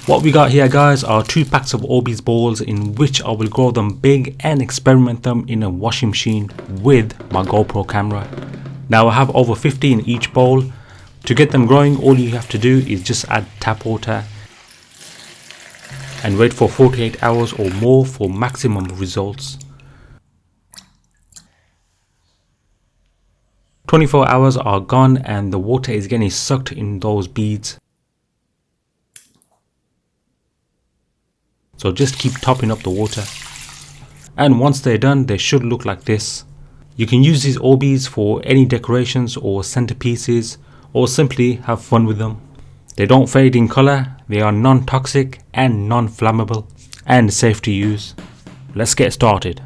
What we got here guys are 2 packs of Orbeez balls in which I will grow them big and experiment them in a washing machine with my GoPro camera. Now I have over 50 in each bowl. To get them growing, all you have to do is just add tap water and wait for 48 hours or more for maximum results. 24 hours are gone and the water is getting sucked in those beads. So just keep topping up the water. And once they're done, they should look like this. You can use these Orbeez for any decorations or centerpieces, or simply have fun with them. They don't fade in color, they are non-toxic and non-flammable and safe to use. Let's get started.